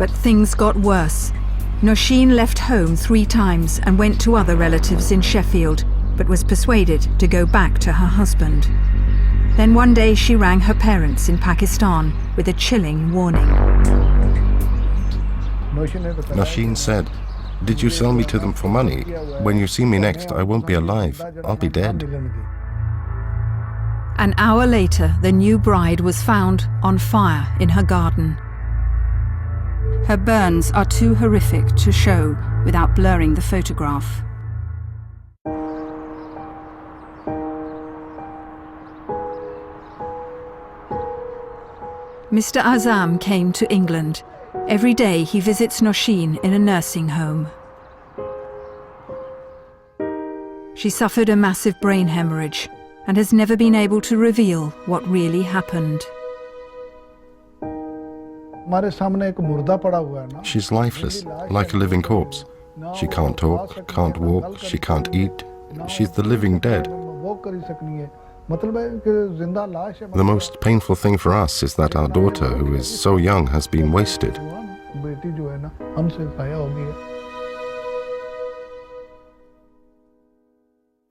But things got worse. Nosheen left home 3 times and went to other relatives in Sheffield, but was persuaded to go back to her husband. Then one day she rang her parents in Pakistan with a chilling warning. Nosheen said, "Did you sell me to them for money? When you see me next, I won't be alive. I'll be dead." An hour later, the new bride was found on fire in her garden. Her burns are too horrific to show without blurring the photograph. Mr. Azam came to England. Every day he visits Nosheen in a nursing home. She suffered a massive brain hemorrhage and has never been able to reveal what really happened. She's lifeless, like a living corpse. She can't talk, can't walk, she can't eat. She's the living dead. The most painful thing for us is that our daughter, who is so young, has been wasted.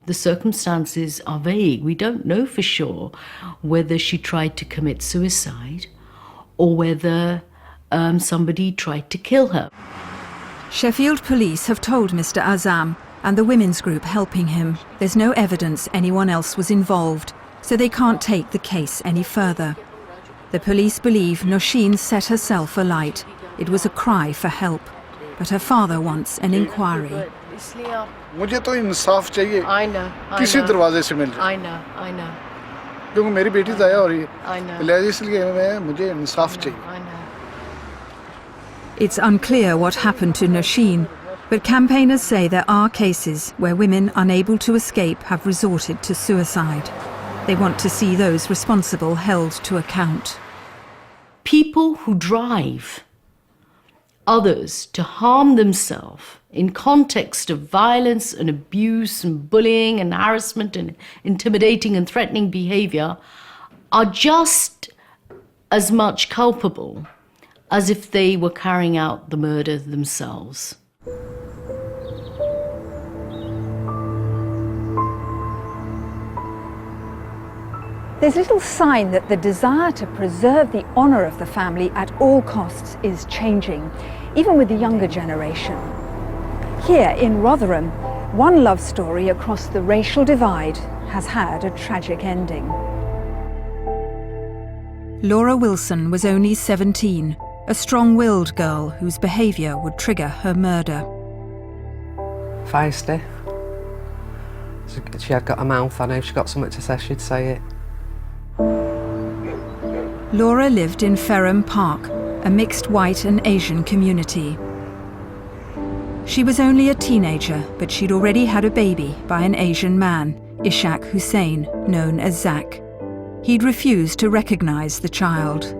The circumstances are vague. We don't know for sure whether she tried to commit suicide or whether somebody tried to kill her. Sheffield police have told Mr. Azam and the women's group helping him there's no evidence anyone else was involved, so they can't take the case any further. The police believe Nosheen set herself alight. It was a cry for help, but her father wants an inquiry. मुझे तो इंसाफ चाहिए किसी दरवाजे से मिल जाए क्योंकि मेरी बेटी ज़ाया हो रही है इसलिए मुझे इंसाफ चाहिए. It's unclear what happened to Nosheen, but campaigners say there are cases where women unable to escape have resorted to suicide. They want to see those responsible held to account. People who drive others to harm themselves in context of violence and abuse and bullying and harassment and intimidating and threatening behaviour are just as much culpable as if they were carrying out the murder themselves. There's little sign that the desire to preserve the honour of the family at all costs is changing, even with the younger generation. Here in Rotherham, one love story across the racial divide has had a tragic ending. Laura Wilson was only 17, a strong-willed girl whose behaviour would trigger her murder. Feisty. She had got a mouth on her. If she got something to say, she'd say it. Laura lived in Ferrum Park, a mixed white and Asian community. She was only a teenager, but she'd already had a baby by an Asian man, Ishaq Hussain, known as Zach. He'd refused to recognise the child.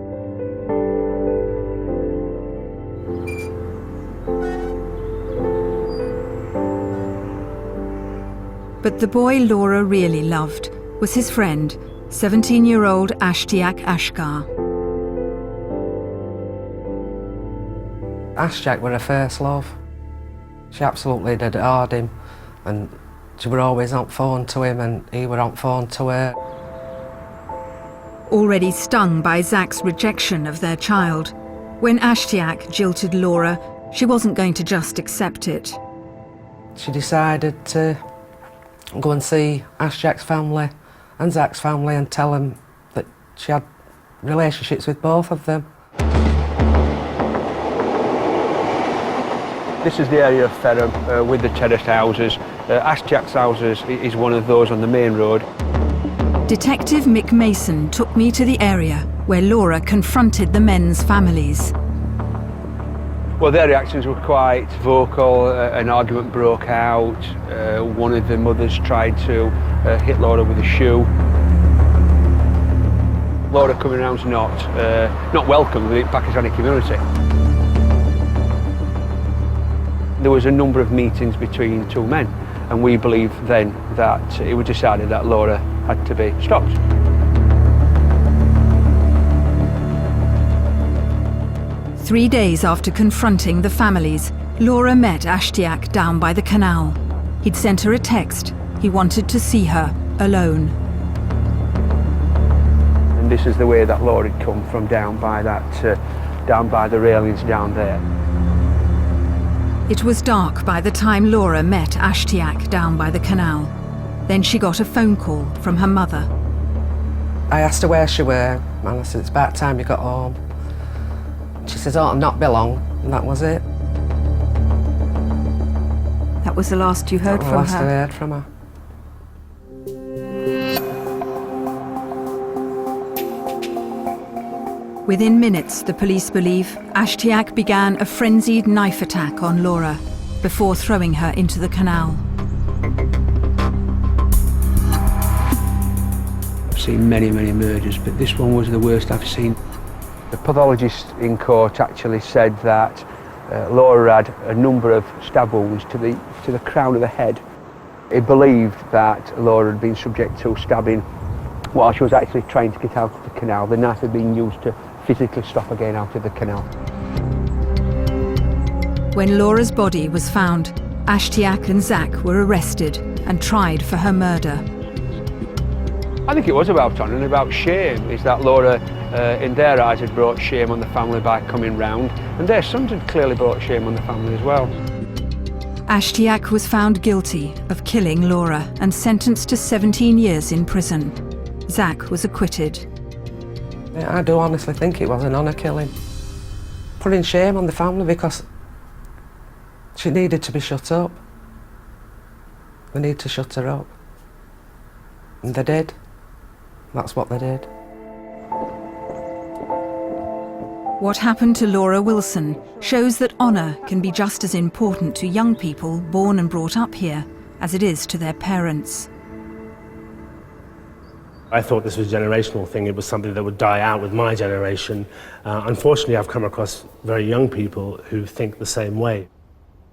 But the boy Laura really loved was his friend, 17-year-old Ashtiaq Ashkar. Ashtiaq were her first love. She absolutely did adored him, and she were always on phone to him and he were on phone to her. Already stung by Zach's rejection of their child, when Ashtiaq jilted Laura, she wasn't going to just accept it. She decided to go and see Ashtiaq's family and Zach's family and tell them that she had relationships with both of them. This is the area of Ferrum with the terraced houses. Ashtiaq's houses is one of those on the main road. Detective Mick Mason took me to the area where Laura confronted the men's families. Well, their reactions were quite vocal. An argument broke out. One of the mothers tried to hit Laura with a shoe. Laura coming around is not welcome in the Pakistani community. There was a number of meetings between two men, and we believe then that it was decided that Laura had to be stopped. 3 days after confronting the families, Laura met Ashtiak down by the canal. He'd sent her a text. He wanted to see her, alone. And this is the way that Laura had come from down by the railings down there. It was dark by the time Laura met Ashtiak down by the canal. Then she got a phone call from her mother. I asked her where she were, and I said, it's about time you got home. She says, oh, it'll not be long, and that was it. That was the last you heard from her? That was the last I heard from her. Within minutes, the police believe, Ashtiak began a frenzied knife attack on Laura before throwing her into the canal. I've seen many, many murders, but this one was the worst I've seen. The pathologist in court actually said that Laura had a number of stab wounds to the crown of the head. He believed that Laura had been subject to stabbing while she was actually trying to get out of the canal. The knife had been used to physically stop her getting out of the canal. When Laura's body was found, Ashtiak and Zach were arrested and tried for her murder. I think it was about honour and about shame, is that Laura, in their eyes, had brought shame on the family by coming round, and their sons had clearly brought shame on the family as well. Ashtiak was found guilty of killing Laura and sentenced to 17 years in prison. Zach was acquitted. Yeah, I do honestly think it was an honour killing. Putting shame on the family because she needed to be shut up. They need to shut her up. And they did. That's what they did. What happened to Laura Wilson shows that honour can be just as important to young people born and brought up here as it is to their parents. I thought this was a generational thing. It was something that would die out with my generation. Unfortunately, I've come across very young people who think the same way.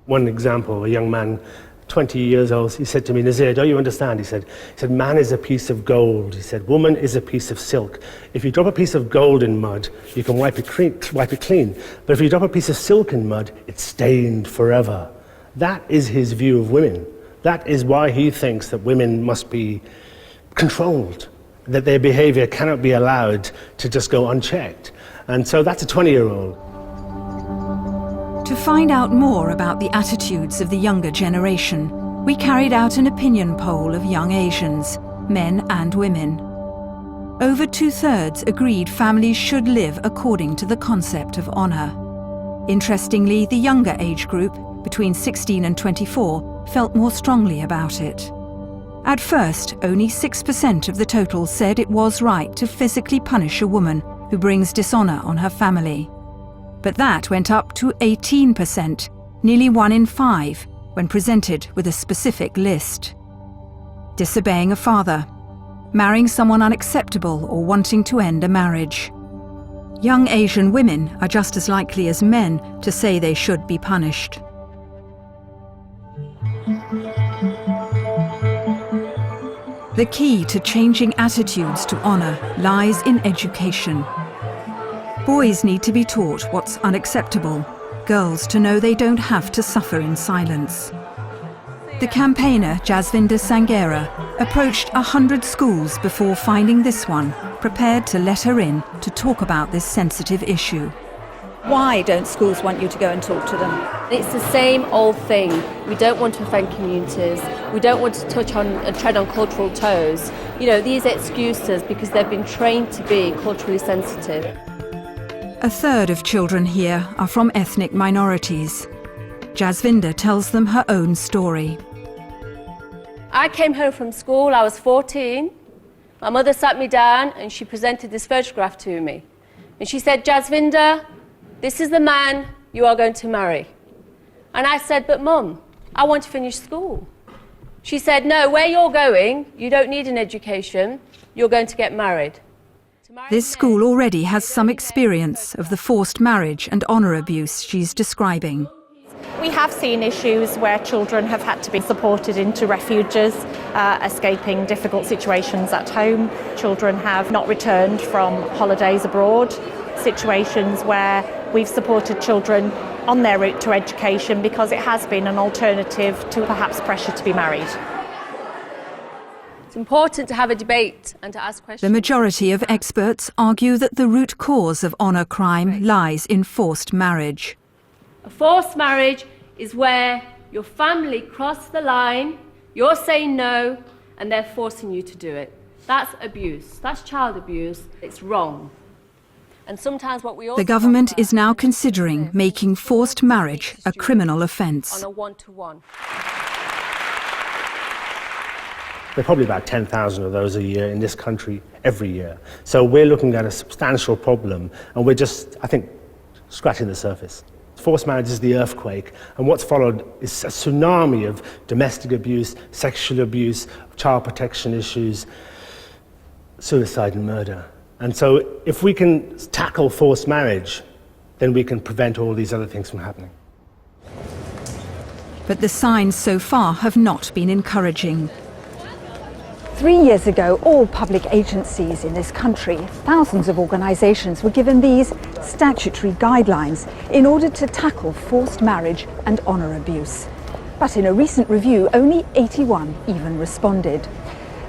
One example, a young man, 20 years old, he said to me, Nazir, don't you understand? He said, man is a piece of gold. He said, woman is a piece of silk. If you drop a piece of gold in mud, you can wipe it clean. But if you drop a piece of silk in mud, it's stained forever. That is his view of women. That is why he thinks that women must be controlled, that their behavior cannot be allowed to just go unchecked. And so that's a 20-year-old. To find out more about the attitudes of the younger generation, we carried out an opinion poll of young Asians, men and women. Over 2/3 agreed families should live according to the concept of honour. Interestingly, the younger age group, between 16 and 24, felt more strongly about it. At first, only 6% of the total said it was right to physically punish a woman who brings dishonour on her family. But that went up to 18%, nearly 1 in 5, when presented with a specific list. Disobeying a father, marrying someone unacceptable or wanting to end a marriage. Young Asian women are just as likely as men to say they should be punished. The key to changing attitudes to honour lies in education. Boys need to be taught what's unacceptable, girls to know they don't have to suffer in silence. The campaigner Jasvinder Sangera approached 100 schools before finding this one, prepared to let her in to talk about this sensitive issue. Why don't schools want you to go and talk to them? It's the same old thing. We don't want to offend communities. We don't want to touch on and tread on cultural toes. You know, these excuses because they've been trained to be culturally sensitive. 1/3 of children here are from ethnic minorities. Jasvinder tells them her own story. I came home from school, I was 14. My mother sat me down and she presented this photograph to me. And she said, Jasvinder, this is the man you are going to marry. And I said, but Mum, I want to finish school. She said, no, where you're going, you don't need an education, you're going to get married. This school already has some experience of the forced marriage and honour abuse she's describing. We have seen issues where children have had to be supported into refuges, escaping difficult situations at home. Children have not returned from holidays abroad, situations where We've supported children on their route to education because it has been an alternative to perhaps pressure to be married. It's important to have a debate and to ask questions. The majority of experts argue that the root cause of honour crime lies in forced marriage. A forced marriage is where your family cross the line, you're saying no, and they're forcing you to do it. That's abuse. That's child abuse. It's wrong. And sometimes what we also The government is now considering making forced marriage a criminal offence. on a one-to-one. There are probably about 10,000 of those a year in this country every year. So we're looking at a substantial problem, and we're just, I think, scratching the surface. Forced marriage is the earthquake, and what's followed is a tsunami of domestic abuse, sexual abuse, child protection issues, suicide and murder. And so if we can tackle forced marriage, then we can prevent all these other things from happening. But the signs so far have not been encouraging. 3 years ago, all public agencies in this country, thousands of organisations, were given these statutory guidelines in order to tackle forced marriage and honour abuse. But in a recent review, only 81 even responded.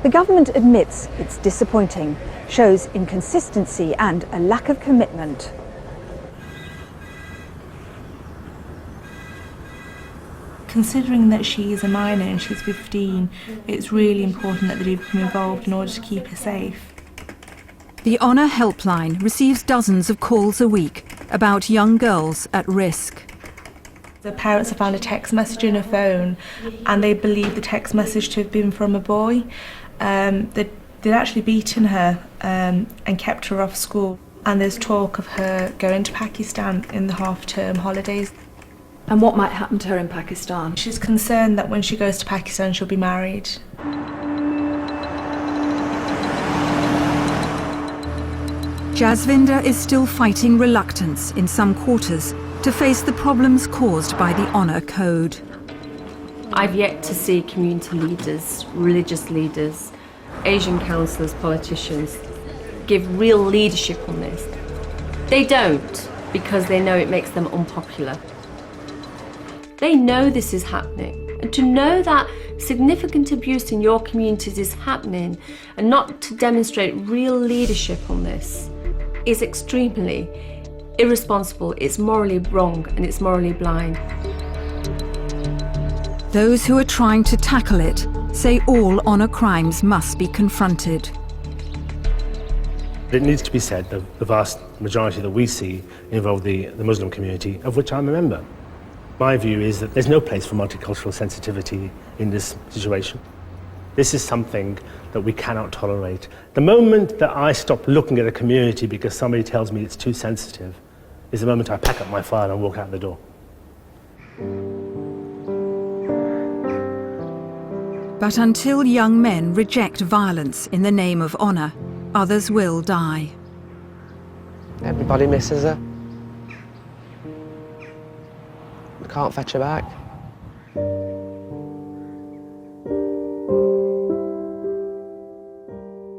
The government admits it's disappointing, shows inconsistency and a lack of commitment. Considering that she is a minor and she's 15, it's really important that they become involved in order to keep her safe. The Honour Helpline receives dozens of calls a week about young girls at risk. The parents have found a text message in her phone and they believe the text message to have been from a boy. They'd actually beaten her and kept her off school. And there's talk of her going to Pakistan in the half-term holidays. And what might happen to her in Pakistan? She's concerned that when she goes to Pakistan she'll be married. Jasvinder is still fighting reluctance in some quarters to face the problems caused by the Honour Code. I've yet to see community leaders, religious leaders, Asian councillors, politicians give real leadership on this. They don't, because they know it makes them unpopular. They know this is happening, and to know that significant abuse in your communities is happening and not to demonstrate real leadership on this is extremely irresponsible, it's morally wrong and it's morally blind. Those who are trying to tackle it say all honour crimes must be confronted. It needs to be said that the vast majority that we see involve the Muslim community, of which I'm a member. My view is that there's no place for multicultural sensitivity in this situation. This is something that we cannot tolerate. The moment that I stop looking at a community because somebody tells me it's too sensitive is the moment I pack up my file and walk out the door. But until young men reject violence in the name of honour, others will die. Everybody misses her. We can't fetch her back.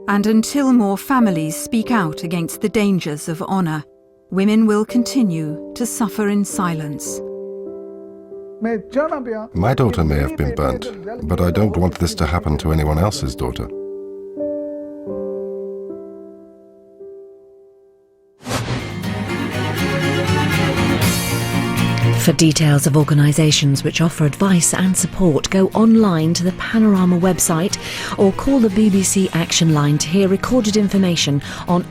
And until more families speak out against the dangers of honour, women will continue to suffer in silence. My daughter may have been burnt, but I don't want this to happen to anyone else's daughter. For details of organisations which offer advice and support, go online to the Panorama website or call the BBC Action Line to hear recorded information on